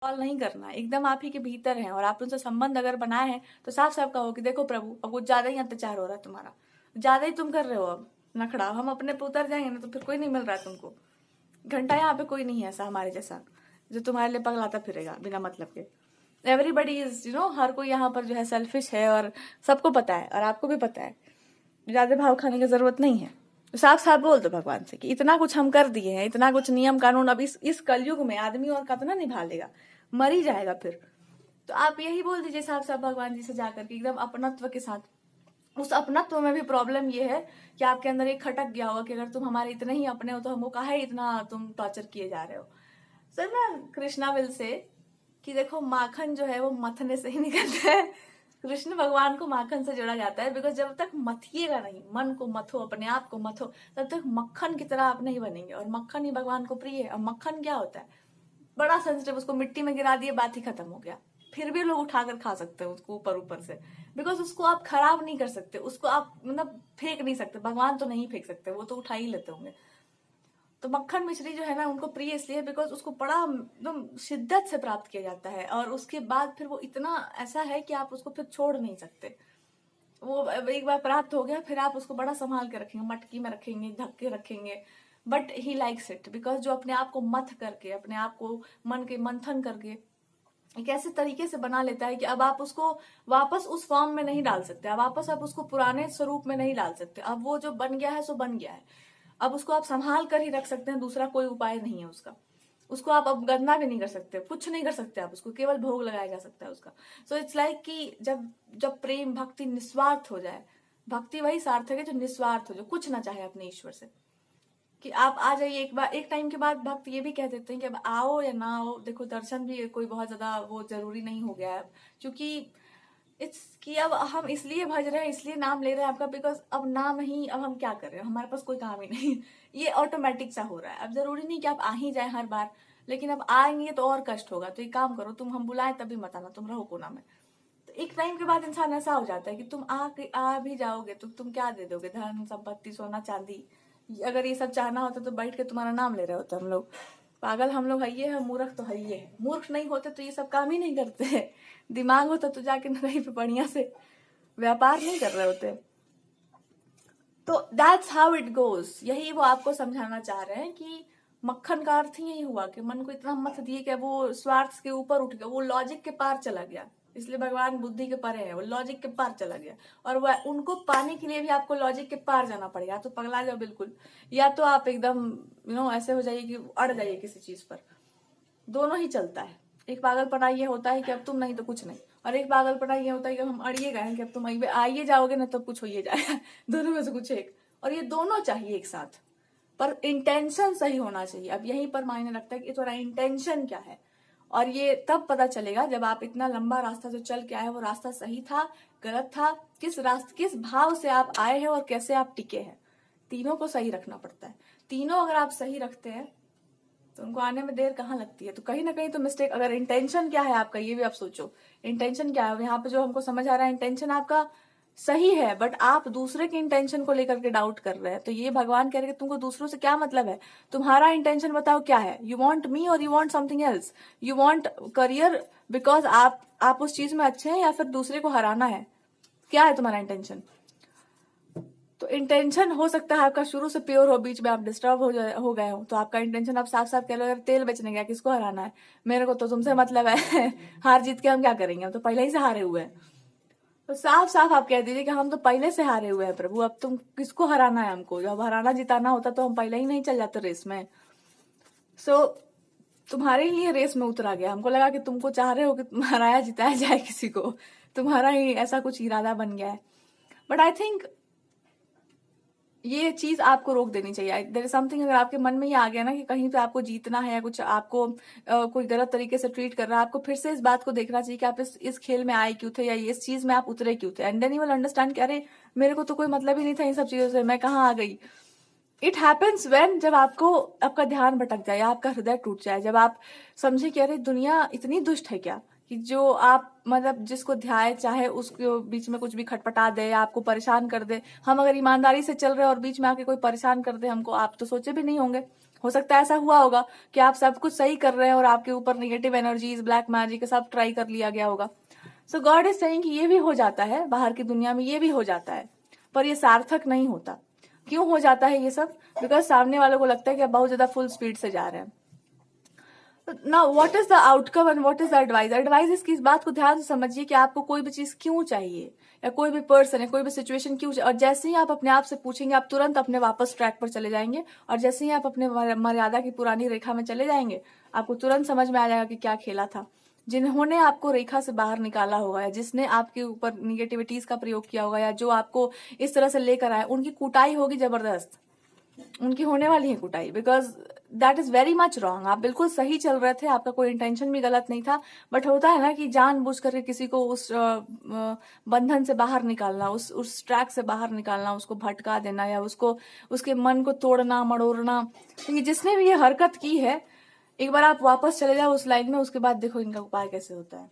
Call नहीं करना है, एकदम आप ही के भीतर है और आप उनसे संबंध अगर बनाए हैं तो साफ साफ कहो कि देखो प्रभु, अब कुछ ज्यादा ही अत्याचार हो रहा है तुम्हारा, ज्यादा ही तुम कर रहे हो, अब नखड़ा, हम अपने पे उतर जाएंगे ना तो फिर कोई नहीं मिल रहा है तुमको। घंटा यहाँ पे कोई नहीं है ऐसा हमारे जैसा जो तुम्हारे लिए पगलाता फिरेगा बिना मतलब के। एवरीबडी इज हर कोई यहाँ पर जो है सेल्फिश है, और सबको पता है और आपको भी पता है। ज्यादा भाव खाने की जरूरत नहीं है। तो साफ साफ बोल दो भगवान से कि इतना कुछ हम कर दिए हैं, इतना कुछ नियम कानून, अब इस कलयुग में आदमी और कितना निभा लेगा, मर ही जाएगा फिर। तो आप यही बोल दीजिए साफ साफ भगवान जी से जाकर के एकदम अपनत्व के साथ। उस अपनत्व में भी प्रॉब्लम ये है कि आपके अंदर एक खटक गया होगा कि अगर तुम हमारे इतने ही अपने हो तो हमको काहे इतना तुम टॉर्चर किए जा रहे हो। सर ना कृष्णा विल से कि देखो माखन जो है वो मथने से ही निकलता है। कृष्ण भगवान को माखन से जोड़ा जाता है, बिकॉज जब तक मथिएगा नहीं, मन को मथो, अपने आप को मथो, तब तक मक्खन की तरह आप नहीं बनेंगे। और मक्खन ही भगवान को प्रिय है। और मक्खन क्या होता है, बड़ा सेंसिटिव, उसको मिट्टी में गिरा दिए बात ही खत्म हो गया। फिर भी लोग उठाकर खा सकते हैं उसको ऊपर ऊपर से, बिकॉज उसको आप खराब नहीं कर सकते, उसको आप मतलब फेंक नहीं सकते। भगवान तो नहीं फेंक सकते, वो तो उठा ही लेते होंगे। तो मक्खन मिश्री जो है ना उनको प्रिय इसलिए बिकॉज उसको बड़ा एकदम शिद्दत से प्राप्त किया जाता है, और उसके बाद फिर वो इतना ऐसा है कि आप उसको फिर छोड़ नहीं सकते। वो एक बार प्राप्त हो गया फिर आप उसको बड़ा संभाल के रखेंगे, मटकी में रखेंगे, ढक के रखेंगे। But he likes it because जो अपने आप को मथ करके, अपने आप को मन के मंथन करके एक ऐसे तरीके से बना लेता है कि अब आप उसको वापस उस फॉर्म में नहीं डाल सकते, अब वापस आप उसको पुराने स्वरूप में नहीं डाल सकते। अब वो जो बन गया है सो बन गया है, अब उसको आप संभाल कर ही रख सकते हैं, दूसरा कोई उपाय नहीं है उसका। उसको आप अब गंदा भी नहीं कर सकते, कुछ नहीं कर सकते आप उसको, केवल भोग लगाया जा सकता है उसका। सो इट्स लाइक कि जब जब प्रेम भक्ति निस्वार्थ हो जाए, भक्ति वही सार्थक है जो निस्वार्थ हो, जो कुछ ना चाहे अपने ईश्वर से, कि आप आ जाइए एक बार, एक टाइम के बाद भक्त ये भी कह देते हैं कि अब आओ या ना आओ, देखो दर्शन भी कोई बहुत ज्यादा वो जरूरी नहीं हो गया है, क्योंकि इट्स कि अब हम इसलिए भज रहे हैं, इसलिए नाम ले रहे हैं आपका, बिकॉज अब नाम ही, अब हम क्या कर रहे हैं, हमारे पास कोई काम ही नहीं। ये ऑटोमेटिक सा हो रहा है। अब जरूरी नहीं कि आप आ ही जाए हर बार, लेकिन अब आएंगे तो और कष्ट होगा। तो एक काम करो, तुम हम बुलाएं तभी मत आना, तुम रहो कोना में। तो एक टाइम के बाद इंसान ऐसा हो जाता है कि तुम आ भी जाओगे तो तुम क्या दे दोगे, धन संपत्ति सोना चांदी। अगर ये सब चाहना होता तो बैठ के तुम्हारा नाम ले रहे होते हम लोग। पागल हम लोग है, ये है मूर्ख तो है, ये है मूर्ख नहीं होते तो ये सब काम ही नहीं करते। दिमाग होता तो जाके कहीं पे बढ़िया से व्यापार नहीं कर रहे होते। तो दैट्स हाउ इट गोज। यही वो आपको समझाना चाह रहे हैं कि मक्खन का अर्थ ही यही हुआ कि मन को इतना मत दिए कि वो स्वार्थ के ऊपर उठ गया, वो लॉजिक के पार चला गया। इसलिए भगवान बुद्धि के परे है, वो लॉजिक के पार चला गया। और वह उनको पाने के लिए भी आपको लॉजिक के पार जाना पड़ेगा। तो पगला जाओ बिल्कुल, या तो आप एकदम ऐसे हो जाइए कि अड़ जाइए किसी चीज पर। दोनों ही चलता है। एक पागलपना ये होता है कि अब तुम नहीं तो कुछ नहीं, और एक पागलपना ये होता है कि हम अड़िए गए कि अब तुम आइए जाओगे ना तो कुछ हो ही जाएगा। दोनों में से कुछ एक, और ये दोनों चाहिए एक साथ, पर इंटेंशन सही होना चाहिए। अब यहीं पर मायने रखता है कि तुम्हारा इंटेंशन क्या है। और ये तब पता चलेगा जब आप इतना लंबा रास्ता जो चल के आए वो रास्ता सही था, गलत था, किस भाव से आप आए हैं और कैसे आप टिके हैं। तीनों को सही रखना पड़ता है। तीनों अगर आप सही रखते हैं तो उनको आने में देर कहाँ लगती है। तो कहीं ना कहीं तो मिस्टेक, अगर इंटेंशन क्या है आपका ये भी आप सोचो। इंटेंशन क्या है यहाँ पे, जो हमको समझ आ रहा है इंटेंशन आपका सही है, बट आप दूसरे के इंटेंशन को लेकर के डाउट कर रहे हैं। तो ये भगवान कह रहे हैं कि तुमको दूसरों से क्या मतलब है, तुम्हारा इंटेंशन बताओ क्या है। यू वांट मी और you want something else. You want career because आप उस चीज में अच्छे हैं, या फिर दूसरे को हराना है, क्या है तुम्हारा इंटेंशन। तो इंटेंशन हो सकता है आपका शुरू से प्योर हो, बीच में आप डिस्टर्ब हो गए हो, तो आपका इंटेंशन आप साफ साफ कह लो यार तेल बेचने गया, किसको हराना है, मेरे को तो तुमसे मतलब है। हार जीत के हम क्या करेंगे, हम तो पहले ही से हारे हुए हैं। तो साफ साफ आप कह दीजिए कि हम तो पहले से हारे हुए हैं प्रभु, अब तुम किसको हराना है हमको। जब हराना जिताना होता तो हम पहले ही नहीं चल जाते रेस में। सो तुम्हारे लिए रेस में उतरा गया। हमको लगा कि तुमको चाह रहे हो कि हराया जिताया जाए किसी को, तुम्हारा ही ऐसा कुछ इरादा बन गया है। बट आई थिंक ये चीज आपको रोक देनी चाहिए। देयर इज समथिंग, अगर आपके मन में ये आ गया ना कि कहीं पे आपको जीतना है या कुछ आपको कोई गलत तरीके से ट्रीट कर रहा है, आपको फिर से इस बात को देखना चाहिए कि आप इस खेल में आए क्यों थे, या इस चीज में आप उतरे क्यों थे। And then you will understand कि अरे मेरे को तो कोई मतलब ही नहीं था इन सब चीजों से, मैं कहाँ आ गई। इट हैपन्स वेन, जब आपका ध्यान भटक जाए, आपका हृदय टूट जाए, जब आप समझे कि अरे दुनिया इतनी दुष्ट है क्या, कि जो आप मतलब जिसको ध्याय चाहे उसके बीच में कुछ भी खटपटा दे या आपको परेशान कर दे। हम अगर ईमानदारी से चल रहे हैं और बीच में आके कोई परेशान कर दे हमको, आप तो सोचे भी नहीं होंगे। हो सकता है ऐसा हुआ होगा कि आप सब कुछ सही कर रहे हैं और आपके ऊपर नेगेटिव एनर्जीज, ब्लैक मैजिक सब ट्राई कर लिया गया होगा। सो गॉड इज सेइंग कि ये भी हो जाता है, बाहर की दुनिया में ये भी हो जाता है, पर ये सार्थक नहीं होता। क्यों हो जाता है ये सब? बिकॉज सामने वालों को लगता है कि आप बहुत ज्यादा फुल स्पीड से जा रहे हैं। ना what is the outcome and what is the advice? Advice इसकी इस बात को ध्यान से समझिए कि आपको कोई भी चीज क्यों चाहिए, या कोई भी पर्सन है, कोई भी सिचुएशन क्यों चाहिए। और जैसे ही आप अपने आप से पूछेंगे, आप तुरंत अपने वापस ट्रैक पर चले जाएंगे। और जैसे ही आप अपने मर्यादा की पुरानी रेखा में चले जाएंगे, आपको तुरंत समझ में आ जाएगा कि क्या खेला था। जिन्होंने आपको रेखा से बाहर निकाला होगा, या जिसने आपके ऊपर निगेटिविटीज का प्रयोग किया होगा, या जो आपको इस तरह से लेकर आए, उनकी कुटाई होगी जबरदस्त। उनकी होने वाली है कुटाई, because that is very much wrong. आप बिल्कुल सही चल रहे थे, आपका कोई इंटेंशन भी गलत नहीं था, बट होता है ना कि जानबूझ करके किसी को उस बंधन से बाहर निकालना, उस ट्रैक से बाहर निकालना, उसको भटका देना, या उसको उसके मन को तोड़ना मड़ोड़ना। तो जिसने भी ये हरकत की है, एक बार आप वापस चले जाओ उस लाइन में, उसके बाद देखो इनका उपाय कैसे होता है।